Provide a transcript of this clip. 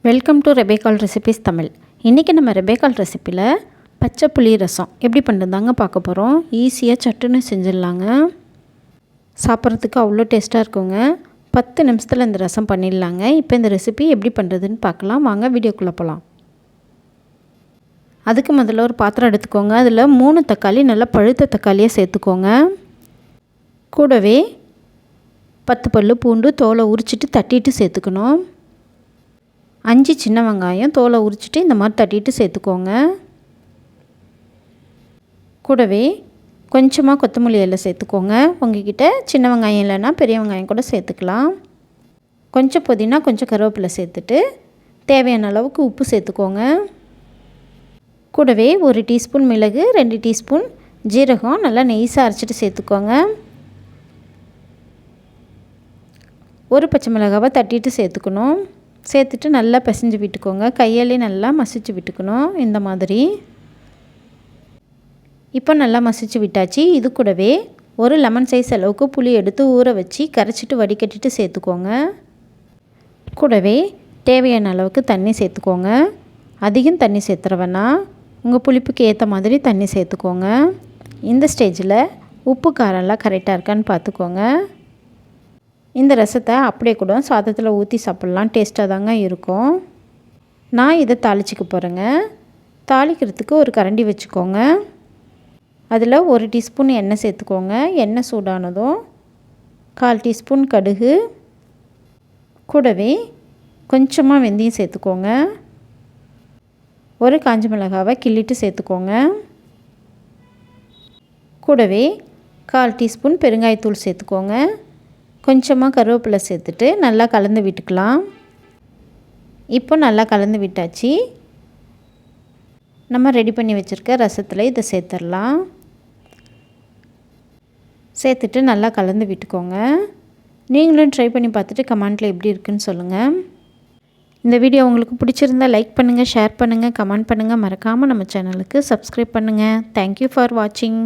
Welcome to ரெபேக்கால் recipes Tamil. இன்றைக்கி நம்ம ரெபேக்கால் ரெசிப்பியில் பச்சை புளி ரசம் எப்படி பண்ணுறதாங்க பார்க்க போகிறோம். ஈஸியாக சட்டுன்னு செஞ்சிடலாங்க. சாப்பிட்றதுக்கு அவ்வளோ டேஸ்ட்டாக இருக்குங்க. 10 நிமிஷத்தில் இந்த ரசம் பண்ணிடலாங்க. இப்போ இந்த ரெசிபி எப்படி பண்ணுறதுன்னு பார்க்கலாம். வாங்க வீடியோக்குள்ளே போகலாம். அதுக்கு முதல்ல ஒரு பாத்திரம் எடுத்துக்கோங்க. அதில் 3 தக்காளி நல்லா பழுத்த தக்காளியை சேர்த்துக்கோங்க. கூடவே 10 பல்லு பூண்டு தோலை உரிச்சிட்டு தட்டிட்டு சேர்த்துக்கணும். 5 சின்ன வெங்காயம் தோலை உரிச்சிட்டு இந்த மாதிரி தட்டிட்டு சேர்த்துக்கோங்க. கூடவே கொஞ்சமாக கொத்தமல்லி இலை சேர்த்துக்கோங்க. உங்ககிட்ட சின்ன வெங்காயம் இல்லைன்னா பெரிய வெங்காயம் கூட சேர்த்துக்கலாம். கொஞ்சம் புதினா, கொஞ்சம் கருவேப்பிலை சேர்த்துட்டு தேவையான அளவுக்கு உப்பு சேர்த்துக்கோங்க. கூடவே 1 டீஸ்பூன் மிளகு, 2 டீஸ்பூன் ஜீரகம் நல்லா நெய்ஸாக அரைச்சிட்டு சேர்த்துக்கோங்க. ஒரு பச்சை மிளகாவை தட்டிட்டு சேர்த்துக்கணும். சேர்த்துட்டு நல்லா பிசைஞ்சு விட்டுக்கோங்க. கையாலே நல்லா மசிச்சு விட்டுக்கணும். இந்த மாதிரி இப்போ நல்லா மசிச்சு விட்டாச்சு. இது கூடவே ஒரு லெமன் சைஸ் அளவுக்கு புளி எடுத்து ஊற வச்சு கரைச்சிட்டு வடிகட்டிட்டு சேர்த்துக்கோங்க. கூடவே தேவையான அளவுக்கு தண்ணி சேர்த்துக்கோங்க. அதிகம் தண்ணி சேர்த்துற வேணாம், உங்கள் புளிப்புக்கு ஏற்ற மாதிரி தண்ணி சேர்த்துக்கோங்க. இந்த ஸ்டேஜில் உப்பு காரம்லாம் கரெக்டாக இருக்கான்னு பார்த்துக்கோங்க. இந்த ரசத்தை அப்படியே கூட சாதத்தில் ஊற்றி சாப்பிட்லாம். டேஸ்ட்டாக தாங்க இருக்கும். நான் இதை தாளிச்சிக்க போகிறேங்க. தாளிக்கிறதுக்கு ஒரு கரண்டி வச்சுக்கோங்க. அதில் 1 டீஸ்பூன் எண்ணெய் சேர்த்துக்கோங்க. எண்ணெய் சூடானதும் 1/4 டீஸ்பூன் கடுகு, கூடவே கொஞ்சமாக வெந்தயம் சேர்த்துக்கோங்க. ஒரு காஞ்ச மிளகாவை கிள்ளிட்டு சேர்த்துக்கோங்க. கூடவே 1/4 டீஸ்பூன் பெருங்காயத்தூள் சேர்த்துக்கோங்க. கொஞ்சமாக கருவேப்பிலை சேர்த்துட்டு நல்லா கலந்து விட்டுக்கலாம். இப்போ நல்லா கலந்து விட்டாச்சு. நம்ம ரெடி பண்ணி வச்சுருக்க ரசத்தில் இதை சேர்த்துடலாம். சேர்த்துட்டு நல்லா கலந்து விட்டுக்கோங்க. நீங்களும் ட்ரை பண்ணி பார்த்துட்டு கமெண்ட்டில் எப்படி இருக்குன்னு சொல்லுங்கள். இந்த வீடியோ உங்களுக்கு பிடிச்சிருந்தால் லைக் பண்ணுங்கள், ஷேர் பண்ணுங்கள், கமெண்ட் பண்ணுங்கள். மறக்காமல் நம்ம சேனலுக்கு சப்ஸ்கிரைப் பண்ணுங்கள். தேங்க்யூ ஃபார் வாட்சிங்.